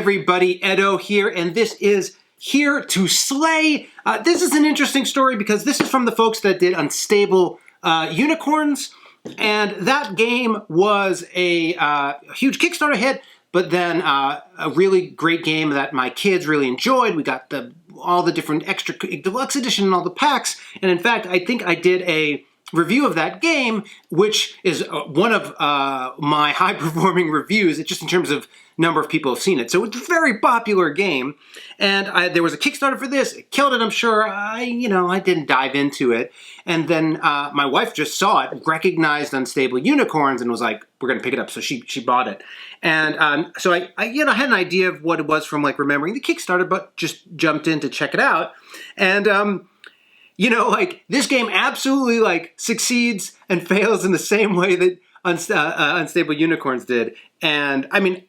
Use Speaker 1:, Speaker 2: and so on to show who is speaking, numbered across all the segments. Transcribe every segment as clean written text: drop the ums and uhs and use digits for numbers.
Speaker 1: everybody, Edo here, and this is Here to Slay. This is an interesting story because this is from the folks that did Unstable Unicorns, and that game was a huge Kickstarter hit, but then a really great game that my kids really enjoyed. We got all the different extra deluxe edition and all the packs, and in fact, I think I did a review of that game, which is one of my high-performing reviews, just in terms of number of people have seen it. So it's a very popular game, and there was a Kickstarter for this. It killed it, I'm sure. I didn't dive into it, and then my wife just saw it, recognized Unstable Unicorns, and was like, "We're going to pick it up." So she bought it, and so I had an idea of what it was from like remembering the Kickstarter, but just jumped in to check it out, and this game absolutely succeeds and fails in the same way that Unstable Unicorns did. And I mean,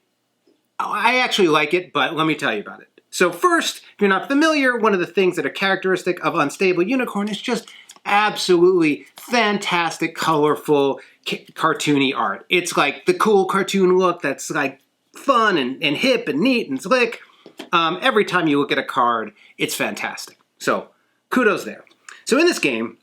Speaker 1: I actually like it, but let me tell you about it. So first, if you're not familiar, one of the things that are characteristic of Unstable Unicorn is just absolutely fantastic, colorful, cartoony art. It's like the cool cartoon look that's like fun and hip and neat and slick. Every time you look at a card, it's fantastic. So kudos there. So in this game,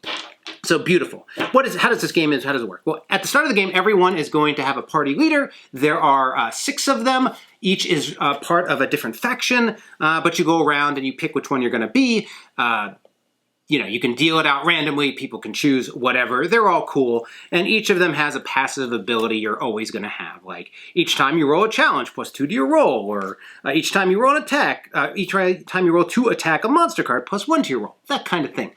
Speaker 1: so beautiful. How does this game how does it work? Well, at the start of the game, everyone is going to have a party leader. There are 6 of them. Each is part of a different faction, but you go around and you pick which one you're going to be. You can deal it out randomly. People can choose whatever. They're all cool. And each of them has a passive ability you're always going to have. Like each time you roll a challenge, +2 to your roll. Or each time you roll an attack, each time you roll to attack a monster card, +1 to your roll. That kind of thing.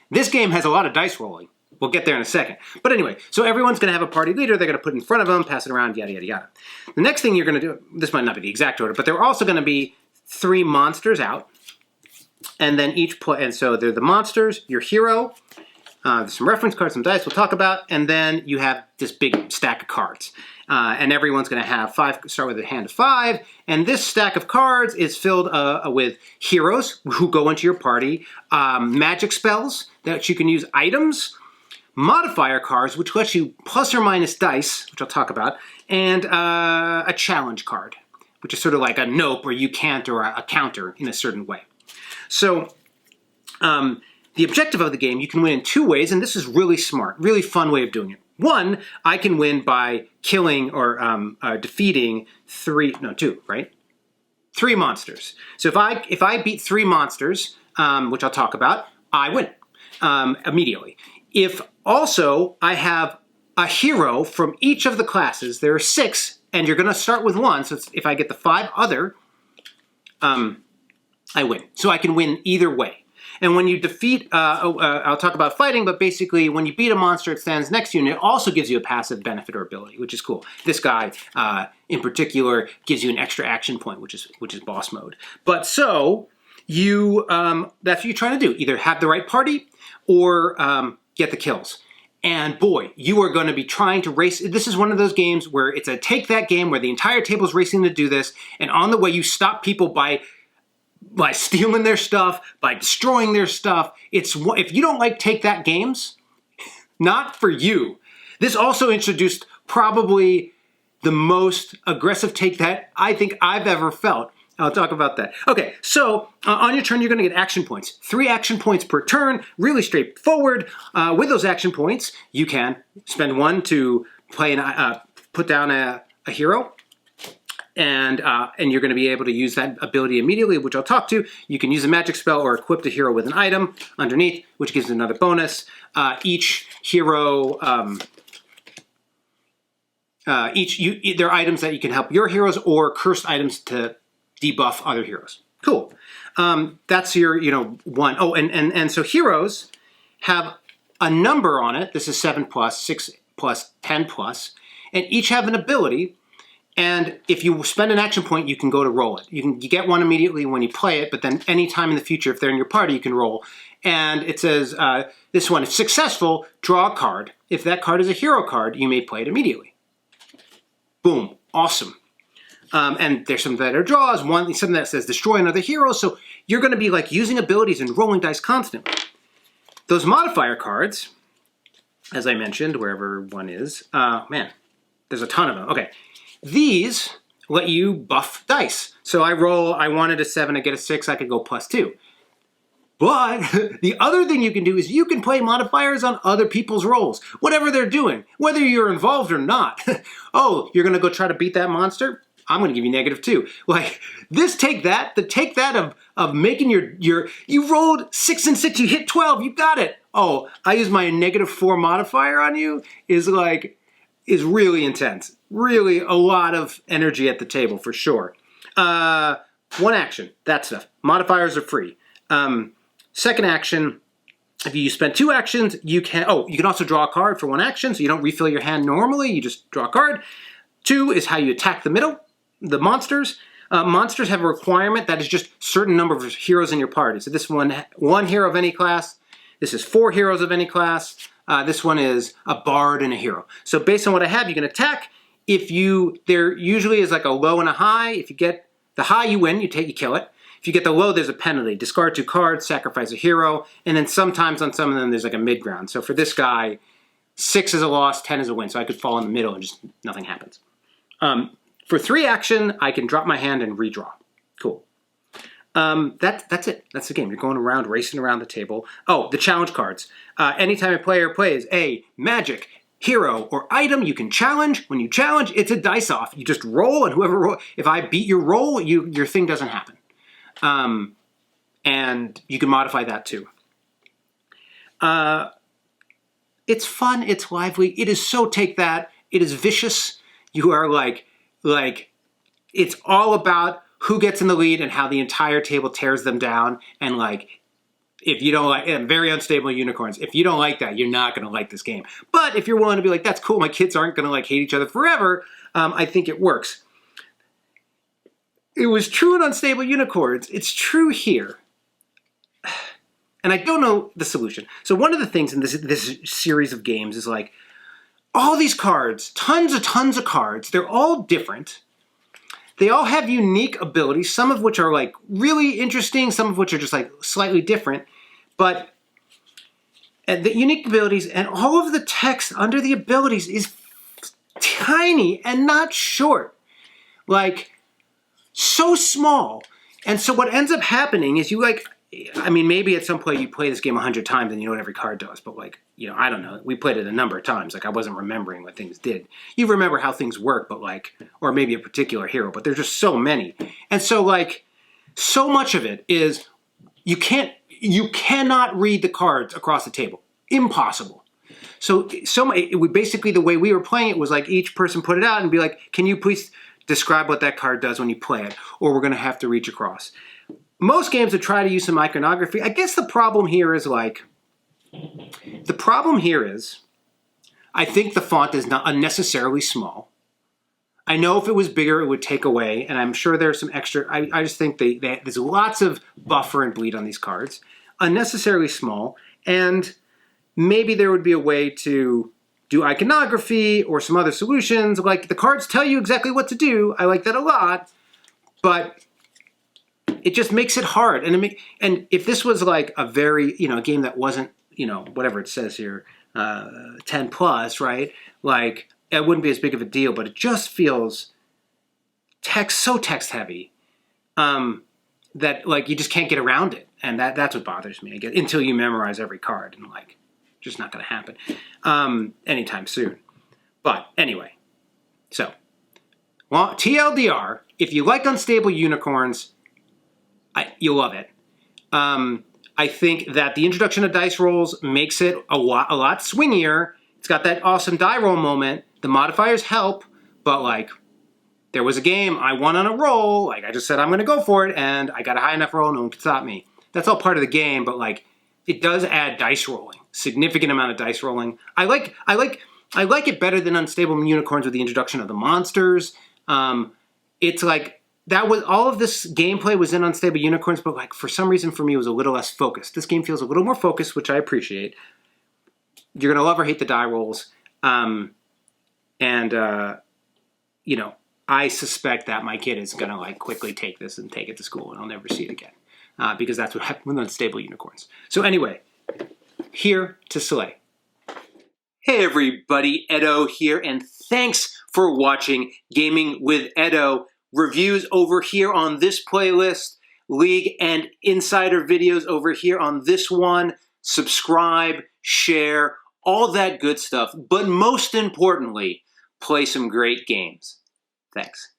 Speaker 1: This game has a lot of dice rolling. We'll get there in a second. But anyway, so everyone's going to have a party leader. They're going to put in front of them, pass it around, yada, yada, yada. The next thing you're going to do, this might not be the exact order, but there are also going to be 3 monsters out. And then and so they're the monsters, your hero, there's some reference cards, some dice we'll talk about, and then you have this big stack of cards. And everyone's going to have 5, start with a hand of 5, and this stack of cards is filled with heroes who go into your party, magic spells that you can use, items, modifier cards, which lets you plus or minus dice, which I'll talk about, and a challenge card, which is sort of like a nope or you can't or a counter in a certain way. So the objective of the game, you can win in 2 ways, and this is really smart, really fun way of doing it. One, I can win by killing or defeating 2, right? 3 monsters. So if I beat 3 monsters, which I'll talk about, I win immediately. If also I have a hero from each of the classes, there are 6, and you're going to start with 1. So if I get the 5 other, I win. So I can win either way. And when you defeat, I'll talk about fighting, but basically when you beat a monster, it stands next to you, and it also gives you a passive benefit or ability, which is cool. This guy, in particular, gives you an extra action point, which is boss mode. But so, that's what you're trying to do. Either have the right party, or get the kills. And boy, you are going to be trying to race. This is one of those games where it's a take that game, where the entire table is racing to do this, and on the way you stop people by stealing their stuff, by destroying their stuff. If you don't like take that games, not for you. This also introduced probably the most aggressive take that I think I've ever felt. I'll talk about that. Okay, so on your turn, you're going to get action points. 3 action points per turn, really straightforward. With those action points, you can spend 1 to put down a hero. And you're going to be able to use that ability immediately, which I'll talk to. You can use a magic spell or equip the hero with an item underneath, which gives another bonus. Each hero, there are items that you can help your heroes, or cursed items to debuff other heroes. Cool. That's your, 1. Oh, and so heroes have a number on it. This is 7+, 6+, 10+, and each have an ability. And if you spend an action point, you can go to roll it. You get 1 immediately when you play it, but then any time in the future, if they're in your party, you can roll. And it says, this one, if successful, draw a card. If that card is a hero card, you may play it immediately. Boom. Awesome. And there's some that are draws, something that says destroy another hero. So you're going to be using abilities and rolling dice constantly. Those modifier cards, as I mentioned, wherever one is, man, there's a ton of them. Okay. These let you buff dice. So I wanted a 7, I get a 6, I could go +2. But the other thing you can do is you can play modifiers on other people's rolls, whatever they're doing, whether you're involved or not. Oh, you're gonna go try to beat that monster? I'm gonna give you -2. Like, take that of making you rolled 6 and 6, you hit 12, you got it. Oh, I use my -4 modifier on you is really intense. Really a lot of energy at the table for sure. One action, that stuff. Modifiers are free. Second action, if you spend 2 actions, you can also draw a card for 1 action, so you don't refill your hand normally, you just draw a card. 2 is how you attack the monsters. Monsters have a requirement that is just certain number of heroes in your party. So this one hero of any class. This is 4 heroes of any class. This one is a bard and a hero. So based on what I have, you can attack. There usually is like a low and a high. If you get the high, you win, you kill it. If you get the low, there's a penalty. Discard 2 cards, sacrifice a hero, and then sometimes on some of them there's like a mid-ground. So for this guy, 6 is a loss, 10 is a win. So I could fall in the middle and just nothing happens. For 3 action, I can drop my hand and redraw. Cool. That's it. That's the game. You're going around, racing around the table. Oh, the challenge cards. Anytime a player plays a magic, hero, or item, you can challenge. When you challenge, it's a dice off. You just roll, and whoever rolls, if I beat your roll, your thing doesn't happen. And you can modify that too. It's fun, it's lively, it is so take that, it is vicious. You are like, it's all about who gets in the lead and how the entire table tears them down. And like, if you don't like, very unstable unicorns, if you don't like that, you're not gonna like this game. But if you're willing to be like, that's cool, my kids aren't gonna like hate each other forever, I think it works. It was true in Unstable Unicorns. It's true here. And I don't know the solution. So one of the things in this series of games is like, all these cards, tons of cards, they're all different. They all have unique abilities, some of which are like really interesting, some of which are just like slightly different. But the unique abilities and all of the text under the abilities is tiny and not short. Like, so small. And so what ends up happening is maybe at some point you play this game 100 times and you know what every card does, but like, I don't know. We played it a number of times. Like, I wasn't remembering what things did. You remember how things work, but like, or maybe a particular hero, but there's just so many. And so like, so much of it is you cannot read the cards across the table. Impossible. So basically the way we were playing it was like each person put it out and be like, can you please describe what that card does when you play it, or we're going to have to reach across. Most games would try to use some iconography. I guess the problem here is I think the font is not unnecessarily small. I know if it was bigger, it would take away, and I'm sure there's some extra. I just think there's lots of buffer and bleed on these cards. Unnecessarily small, and maybe there would be a way to do iconography or some other solutions. Like, the cards tell you exactly what to do. I like that a lot, but it just makes it hard. And if this was like a very, a game that wasn't, whatever it says here, 10 plus, right? Like, it wouldn't be as big of a deal, but it just feels so text heavy that like you just can't get around it. And that's what bothers me, I guess, until you memorize every card, and like, just not going to happen anytime soon. But anyway, so, well, TLDR, if you like Unstable Unicorns, you'll love it. I think that the introduction of dice rolls makes it a lot swingier. It's got that awesome die roll moment. The modifiers help, but like, there was a game, I won on a roll, like I just said I'm going to go for it, and I got a high enough roll, no one could stop me. That's all part of the game, but like, it does add dice rolling. Significant amount of dice rolling. I like it better than Unstable Unicorns with the introduction of the monsters. It's like, that was all of this gameplay was in Unstable Unicorns, but like, for some reason for me it was a little less focused. This game feels a little more focused, which I appreciate. You're gonna love or hate the die rolls. I suspect that my kid is gonna like quickly take this and take it to school, and I'll never see it again. Because that's what happened with Unstable Unicorns. So anyway, here to slay. Hey everybody, Edo here, and thanks for watching Gaming with Edo. reviews over here on this playlist, League and Insider videos over here on this one. Subscribe, share, all that good stuff. But most importantly, play some great games. Thanks.